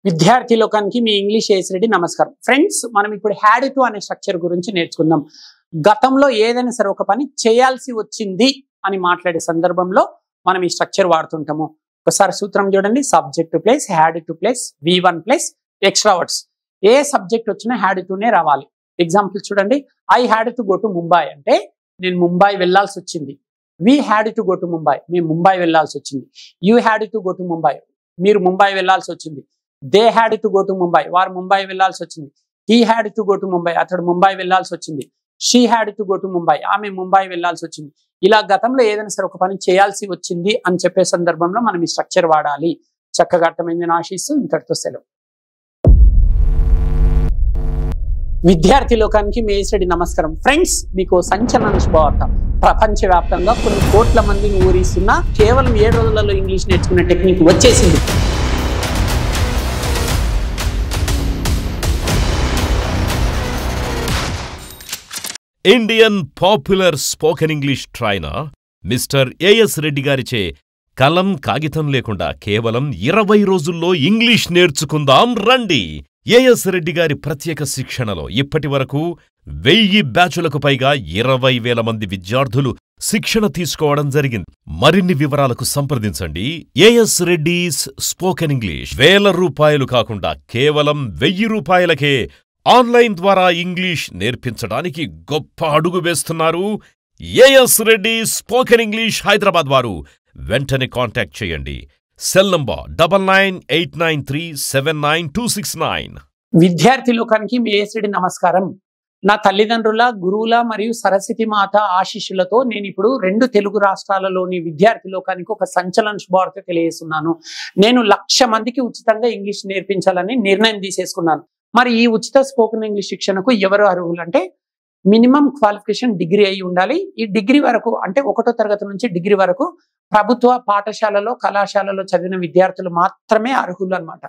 విద్యార్థి లోకానికి మీ English as నమస్కారం ఫ్రెండ్స్. మనం ఇప్పుడు హ్యాడ్ టు అనే స్ట్రక్చర్ గురించి నేర్చుకుందాం. గతంలో ఏదైనా సరే ఒక పని చేయాల్సి వచ్చింది అని మాట్లాడే సందర్భంలో మనం ఈ స్ట్రక్చర్ వాడుతుంటాము. ఒకసారి సూత్రం చూడండి. Subject plus had to plus V1 plus extra words. ఏ సబ్జెక్ట్ వచ్చినా హ్యాడ్ టునే రావాలి. ఎగ్జాంపుల్ చూడండి. I had to go to Mumbai అంటే నేను ముంబై వెళ్లాల్సి వచ్చింది. We had to go to Mumbai, మేము ముంబై వెళ్లాల్సి వచ్చింది. You had to go to Mumbai, మీరు ముంబై వెళ్లాల్సి వచ్చింది. They had to go to Mumbai, వారు ముంబై వెళ్లాల్సి వచ్చింది. He had to go to Mumbai, అతడు ముంబై వెళ్లాల్సి వచ్చింది. She had to go to Mumbai, ఆమె ముంబై వెళ్లాల్సి వచ్చింది. ఇలా గతంలో ఏదైనా సరే ఒక పని చేయాల్సి వచ్చింది అని చెప్పే సందర్భంలో మనం ఈ స్ట్రక్చర్ వాడాలి. చక్కగా అర్థమైందని ఆశిస్తూ ఇంతటితో సెలవు. విద్యార్థి లోకానికి మీ ఏఎస్ నమస్కారం ఫ్రెండ్స్. మీకు సంచలన శుభవార్త. ప్రపంచవ్యాప్తంగా కొన్ని కోట్ల మందిని ఊరిస్తున్న కేవలం 7 రోజులలో ఇంగ్లీష్ నేర్చుకునే టెక్నిక్ వచ్చేసింది. Indian popular spoken English trainer mister AS Reddy గారిచే కలం కాగితం లేకుండా కేవలం 20 రోజుల్లో ఇంగ్లీష్ నేర్చుకుందాం రండి. ఏఎస్ రెడ్డి గారి ప్రత్యేక శిక్షణలో ఇప్పటివరకు 1000 బ్యాచులకు పైగా 20,000 మంది విద్యార్థులు శిక్షణ తీసుకోవడం జరిగింది. మరిన్ని వివరాలకు సంప్రదించండి. As Reddy's spoken English. ₹1000 కాకుండా కేవలం ₹1000కే ఆన్లైన్ ద్వారా ఇంగ్లీష్ నేర్పించడానికి గొప్ప అడుగు వేస్తున్నారు A S Reddy spoken English Hyderabad వారు. వెంటనే కాంటాక్ట్ చేయండి. Cell number 9989379269. విద్యార్థి లోకానికి మీ ఏఎస్ నమస్కారం. నా తల్లిదండ్రుల, గురువుల మరియు సరస్వతి మాత ఆశీస్సులతో నేను ఇప్పుడు 2 తెలుగు రాష్ట్రాలలోని విద్యార్థి లోకానికి ఒక సంచలన శుభవార్త తెలియజేస్తున్నాను. నేను 1,00,000 మందికి ఉచితంగా ఇంగ్లీష్ నేర్పించాలని నిర్ణయం తీసేసుకున్నాను. మరి ఈ ఉచిత స్పోకెన్ ఇంగ్లీష్ శిక్షణకు ఎవరు అర్హులు అంటే మినిమం క్వాలిఫికేషన్ డిగ్రీ అయి ఉండాలి. ఈ డిగ్రీ వరకు అంటే 1వ తరగతి నుంచి డిగ్రీ వరకు ప్రభుత్వ పాఠశాలలో, కళాశాలలో చదివిన విద్యార్థులు మాత్రమే అర్హులు అన్నమాట.